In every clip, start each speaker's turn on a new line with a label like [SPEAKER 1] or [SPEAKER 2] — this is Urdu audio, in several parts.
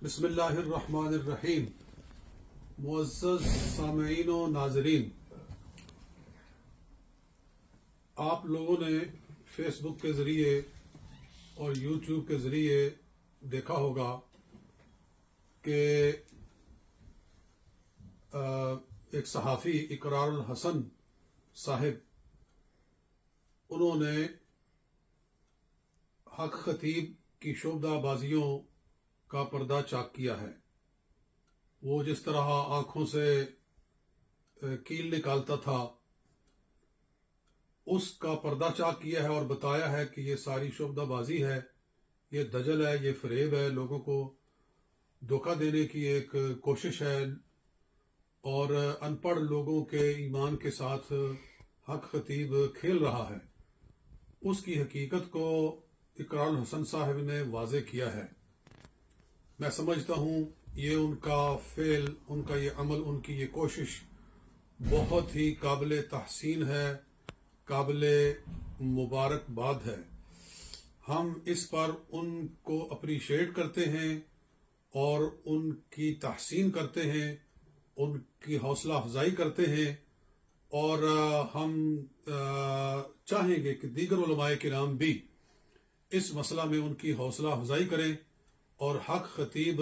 [SPEAKER 1] بسم اللہ الرحمن الرحیم۔ معزز سامعین و ناظرین، آپ لوگوں نے فیس بک کے ذریعے اور یوٹیوب کے ذریعے دیکھا ہوگا کہ ایک صحافی اقرار الحسن صاحب، انہوں نے حق خطیب کی شعبدہ بازیوں کا پردہ چاک کیا ہے۔ وہ جس طرح آنکھوں سے کیل نکالتا تھا، اس کا پردہ چاک کیا ہے اور بتایا ہے کہ یہ ساری شعبدہ بازی ہے، یہ دجل ہے، یہ فریب ہے، لوگوں کو دھوکہ دینے کی ایک کوشش ہے اور ان پڑھ لوگوں کے ایمان کے ساتھ حق خطیب کھیل رہا ہے۔ اس کی حقیقت کو اقرار الحسن صاحب نے واضح کیا ہے۔ میں سمجھتا ہوں یہ ان کا فعل، ان کا یہ عمل، ان کی یہ کوشش بہت ہی قابل تحسین ہے، قابل مبارکباد ہے۔ ہم اس پر ان کو اپریشیٹ کرتے ہیں اور ان کی تحسین کرتے ہیں، ان کی حوصلہ افزائی کرتے ہیں، اور ہم چاہیں گے کہ دیگر علماء کرام بھی اس مسئلہ میں ان کی حوصلہ افزائی کریں اور حق خطیب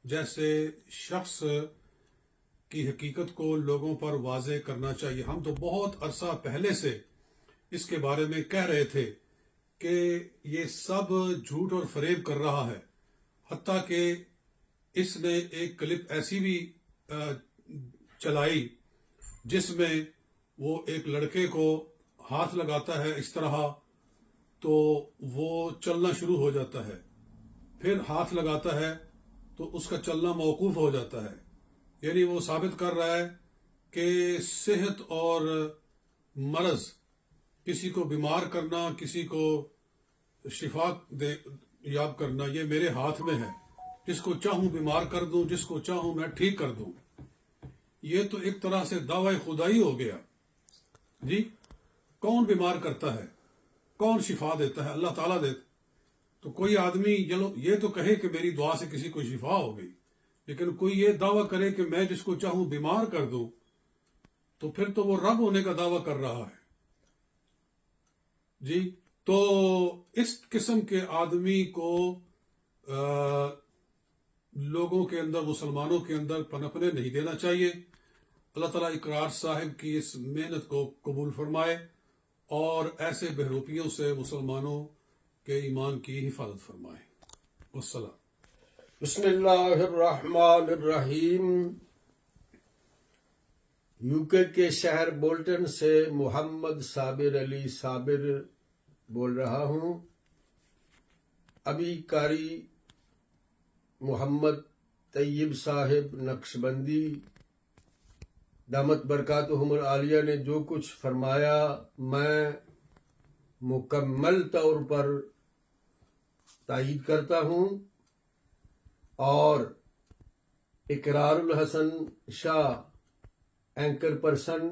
[SPEAKER 1] جیسے شخص کی حقیقت کو لوگوں پر واضح کرنا چاہیے۔ ہم تو بہت عرصہ پہلے سے اس کے بارے میں کہہ رہے تھے کہ یہ سب جھوٹ اور فریب کر رہا ہے، حتیٰ کہ اس نے ایک کلپ ایسی بھی چلائی جس میں وہ ایک لڑکے کو ہاتھ لگاتا ہے اس طرح تو وہ چلنا شروع ہو جاتا ہے، پھر ہاتھ لگاتا ہے تو اس کا چلنا موقوف ہو جاتا ہے۔ یعنی وہ ثابت کر رہا ہے کہ صحت اور مرض، کسی کو بیمار کرنا، کسی کو شفا یاب کرنا، یہ میرے ہاتھ میں ہے۔ جس کو چاہوں بیمار کر دوں، جس کو چاہوں میں ٹھیک کر دوں۔ یہ تو ایک طرح سے دعوی خدائی ہو گیا۔ جی، کون بیمار کرتا ہے؟ کون شفا دیتا ہے؟ اللہ تعالیٰ دیتا۔ تو کوئی آدمی یہ تو کہے کہ میری دعا سے کسی کو شفا ہو گئی، لیکن کوئی یہ دعویٰ کرے کہ میں جس کو چاہوں بیمار کر دوں، تو پھر تو وہ رب ہونے کا دعویٰ کر رہا ہے۔ جی، تو اس قسم کے آدمی کو لوگوں کے اندر، مسلمانوں کے اندر پنپنے نہیں دینا چاہیے۔ اللہ تعالیٰ اقرار صاحب کی اس محنت کو قبول فرمائے اور ایسے بہروپیوں سے مسلمانوں کے ایمان کی حفاظت فرمائے۔ والسلام۔
[SPEAKER 2] بسم اللہ الرحمن الرحیم۔ یوکے کے شہر بولٹن سے محمد صابر علی صابر بول رہا ہوں۔ ابھی قاری محمد طیب صاحب نقشبندی دامت برکاتہم العالیہ نے جو کچھ فرمایا، میں مکمل طور پر تائید کرتا ہوں، اور اقرار الحسن شاہ اینکر پرسن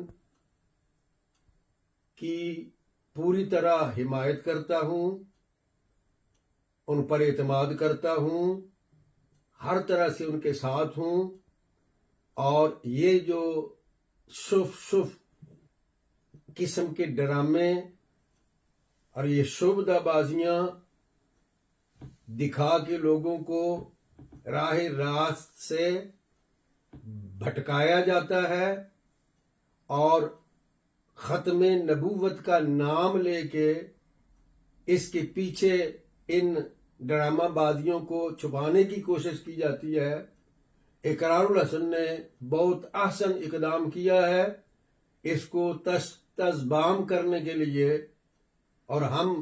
[SPEAKER 2] کی پوری طرح حمایت کرتا ہوں، ان پر اعتماد کرتا ہوں، ہر طرح سے ان کے ساتھ ہوں، اور یہ جو شف قسم کے ڈرامے اور یہ شعبدہ بازیاں دکھا کے لوگوں کو راہ راست سے بھٹکایا جاتا ہے اور ختم نبوت کا نام لے کے اس کے پیچھے ان ڈرامہ بازیوں کو چھپانے کی کوشش کی جاتی ہے۔ اقرار الحسن نے بہت احسن اقدام کیا ہے اس کو تذبام کرنے کے لیے، اور ہم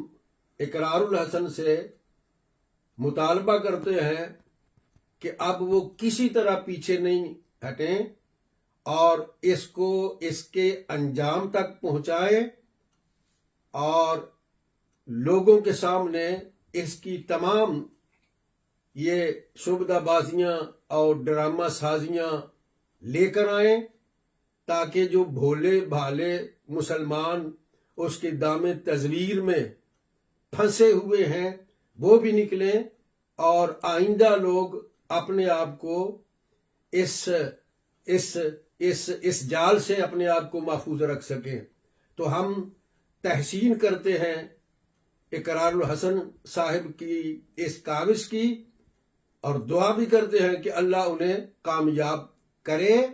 [SPEAKER 2] اقرار الحسن سے مطالبہ کرتے ہیں کہ اب وہ کسی طرح پیچھے نہیں ہٹیں اور اس کو اس کے انجام تک پہنچائیں اور لوگوں کے سامنے اس کی تمام یہ شعبدہ بازیاں اور ڈرامہ سازیاں لے کر آئیں، تاکہ جو بھولے بھالے مسلمان اس کے دام تزویر میں پھنسے ہوئے ہیں وہ بھی نکلیں، اور آئندہ لوگ اپنے آپ کو اس جال سے اپنے آپ کو محفوظ رکھ سکیں. تو ہم تحسین کرتے ہیں اقرار الحسن صاحب کی اس کاوش کی، اور دعا بھی کرتے ہیں کہ اللہ انہیں کامیاب کرے.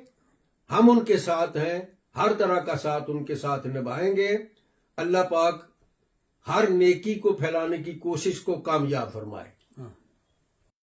[SPEAKER 2] ہم ان کے ساتھ ہیں، ہر طرح کا ساتھ ان کے ساتھ نبھائیں گے. اللہ پاک ہر نیکی کو پھیلانے کی کوشش کو کامیاب فرمائے.